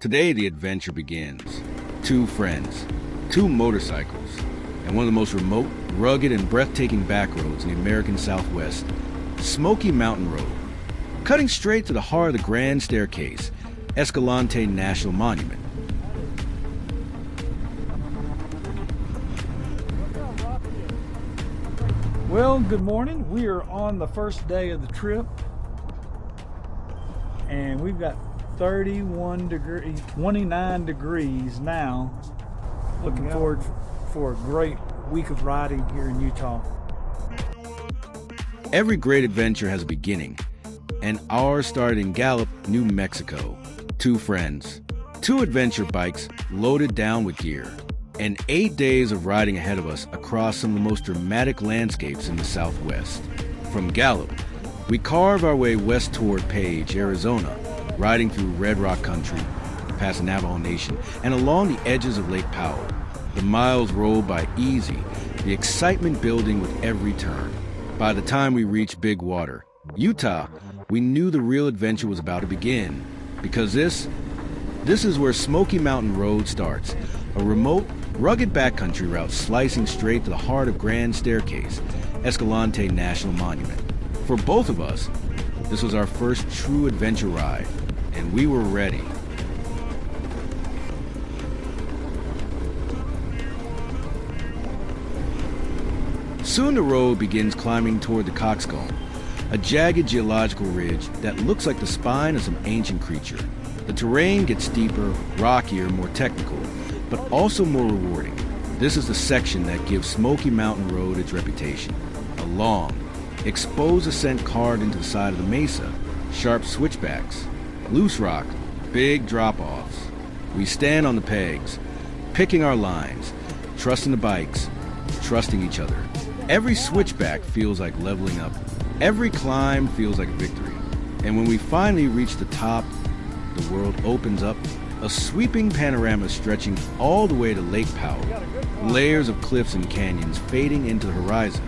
Today, the adventure begins. Two friends, two motorcycles, and one of the most remote, rugged, and breathtaking back roads in the American Southwest, Smoky Mountain Road. Cutting straight to the heart of the Grand Staircase, Escalante National Monument. Well, good morning. We are on the first day of the trip, and we've got 29 degrees now. Looking forward for a great week of riding here in Utah. Every great adventure has a beginning, and ours started in Gallup, New Mexico. Two friends, two adventure bikes loaded down with gear, and 8 days of riding ahead of us across some of the most dramatic landscapes in the Southwest. From Gallup, we carve our way west toward Page, Arizona, riding through Red Rock Country, past Navajo Nation, and along the edges of Lake Powell. The miles roll by easy, the excitement building with every turn. By the time we reached Big Water, Utah, we knew the real adventure was about to begin, because this is where Smoky Mountain Road starts, a remote, rugged backcountry route slicing straight to the heart of Grand Staircase, Escalante National Monument. For both of us, this was our first true adventure ride, and we were ready. Soon the road begins climbing toward the Coxcomb, a jagged geological ridge that looks like the spine of some ancient creature. The terrain gets steeper, rockier, more technical, but also more rewarding. This is the section that gives Smoky Mountain Road its reputation. A long, exposed ascent carved into the side of the mesa, sharp switchbacks, loose rock, big drop-offs. We stand on the pegs, picking our lines, trusting the bikes, trusting each other. Every switchback feels like leveling up. Every climb feels like a victory. And when we finally reach the top, the world opens up, a sweeping panorama stretching all the way to Lake Powell, layers of cliffs and canyons fading into the horizon,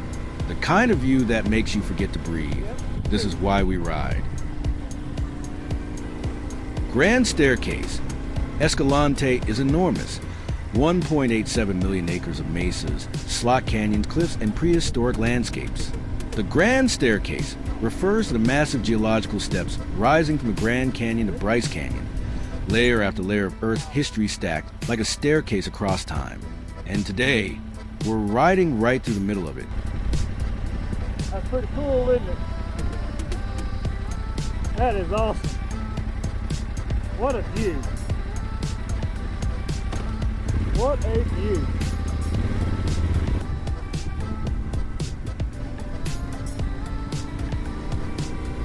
the kind of view that makes you forget to breathe. This is why we ride. Grand Staircase, Escalante is enormous. 1.87 million acres of mesas, slot canyons, cliffs, and prehistoric landscapes. The Grand Staircase refers to the massive geological steps rising from the Grand Canyon to Bryce Canyon, layer after layer of Earth's history stacked like a staircase across time. And today, we're riding right through the middle of it. That's pretty cool, isn't it? That is awesome. What a view. What a view.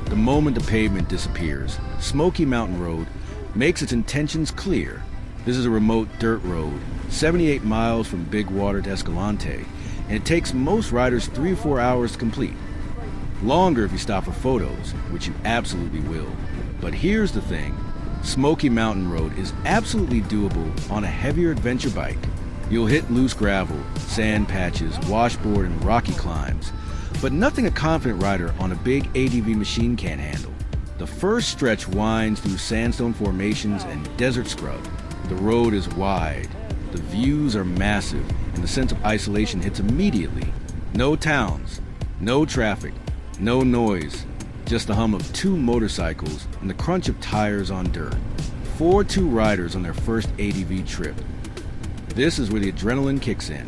The moment the pavement disappears, Smoky Mountain Road makes its intentions clear. This is a remote dirt road, 78 miles from Big Water to Escalante, and it takes most riders 3 or 4 hours to complete. Longer if you stop for photos, which you absolutely will. But here's the thing, Smoky Mountain Road is absolutely doable on a heavier adventure bike. You'll hit loose gravel, sand patches, washboard, and rocky climbs, but nothing a confident rider on a big ADV machine can't handle. The first stretch winds through sandstone formations and desert scrub. The road is wide, the views are massive, and the sense of isolation hits immediately. No towns, no traffic, no noise, just the hum of two motorcycles and the crunch of tires on dirt. 4 riders on their first ADV trip. This is where the adrenaline kicks in.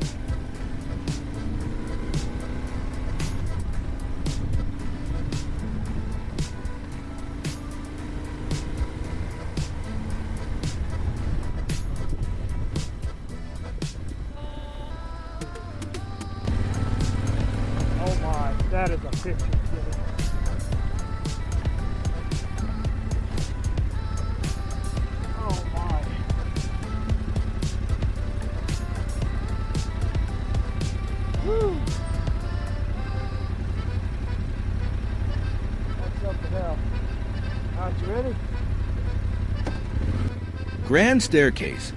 Oh my, that is a picture. Oh my. Woo. That's something else. Aren't you ready? Grand Staircase.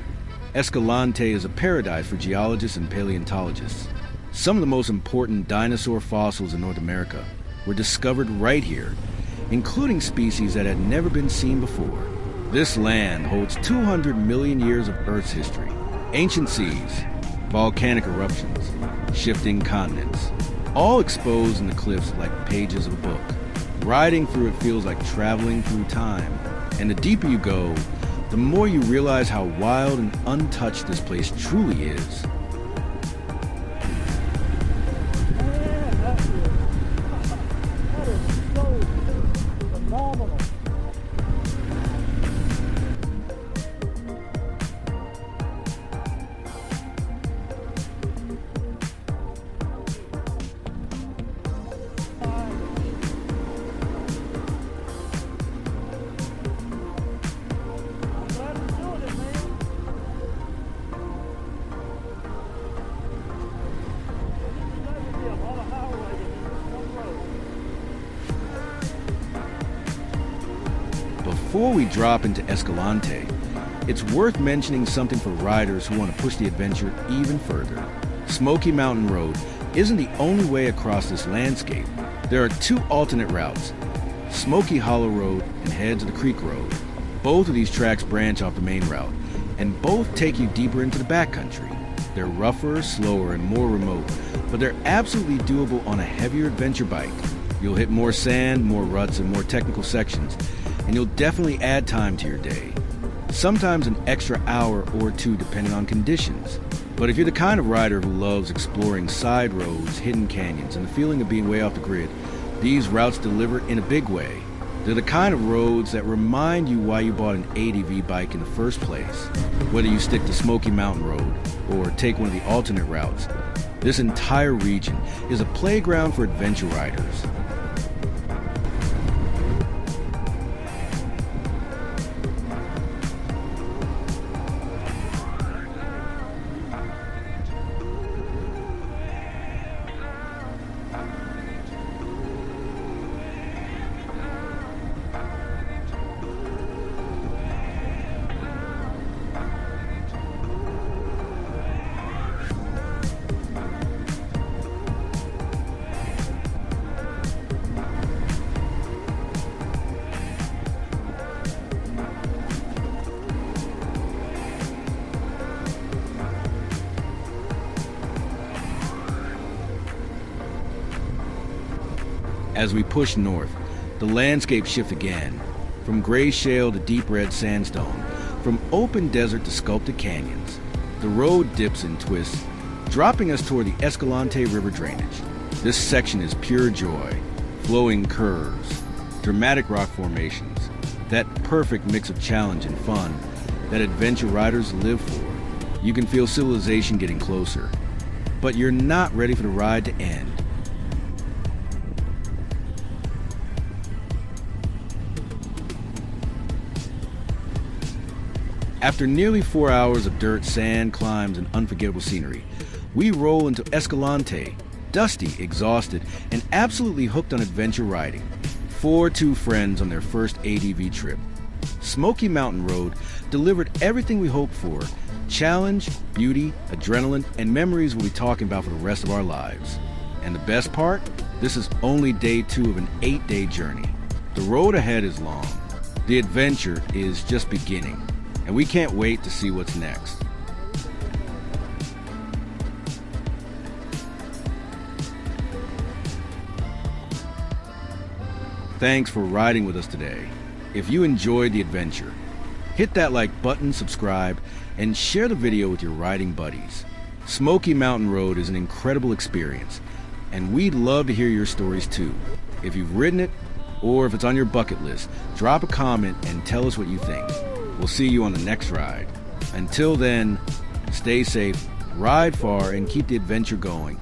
Escalante is a paradise for geologists and paleontologists. Some of the most important dinosaur fossils in North America were discovered right here, including species that had never been seen before. This land holds 200 million years of Earth's history. Ancient seas, volcanic eruptions, shifting continents, all exposed in the cliffs like pages of a book. Riding through it feels like traveling through time. And the deeper you go, the more you realize how wild and untouched this place truly is. Before we drop into Escalante, it's worth mentioning something for riders who want to push the adventure even further. Smoky Mountain Road isn't the only way across this landscape. There are two alternate routes, Smoky Hollow Road and Heads of the Creek Road. Both of these tracks branch off the main route, and both take you deeper into the backcountry. They're rougher, slower, and more remote, but they're absolutely doable on a heavier adventure bike. You'll hit more sand, more ruts, and more technical sections, and you'll definitely add time to your day. Sometimes an extra hour or two depending on conditions. But if you're the kind of rider who loves exploring side roads, hidden canyons, and the feeling of being way off the grid, these routes deliver in a big way. They're the kind of roads that remind you why you bought an ADV bike in the first place. Whether you stick to Smoky Mountain Road or take one of the alternate routes, this entire region is a playground for adventure riders. As we push north, the landscape shifts again, from gray shale to deep red sandstone, from open desert to sculpted canyons. The road dips and twists, dropping us toward the Escalante River drainage. This section is pure joy, flowing curves, dramatic rock formations, that perfect mix of challenge and fun that adventure riders live for. You can feel civilization getting closer, but you're not ready for the ride to end. After nearly 4 hours of dirt, sand, climbs, and unforgettable scenery, we roll into Escalante, dusty, exhausted, and absolutely hooked on adventure riding. 2 friends on their first ADV trip. Smoky Mountain Road delivered everything we hoped for: challenge, beauty, adrenaline, and memories we'll be talking about for the rest of our lives. And the best part? This is only day 2 of an 8-day journey. The road ahead is long. The adventure is just beginning, and we can't wait to see what's next. Thanks for riding with us today. If you enjoyed the adventure, hit that like button, subscribe, and share the video with your riding buddies. Smoky Mountain Road is an incredible experience, and we'd love to hear your stories too. If you've ridden it, or if it's on your bucket list, drop a comment and tell us what you think. We'll see you on the next ride. Until then, stay safe, ride far, and keep the adventure going.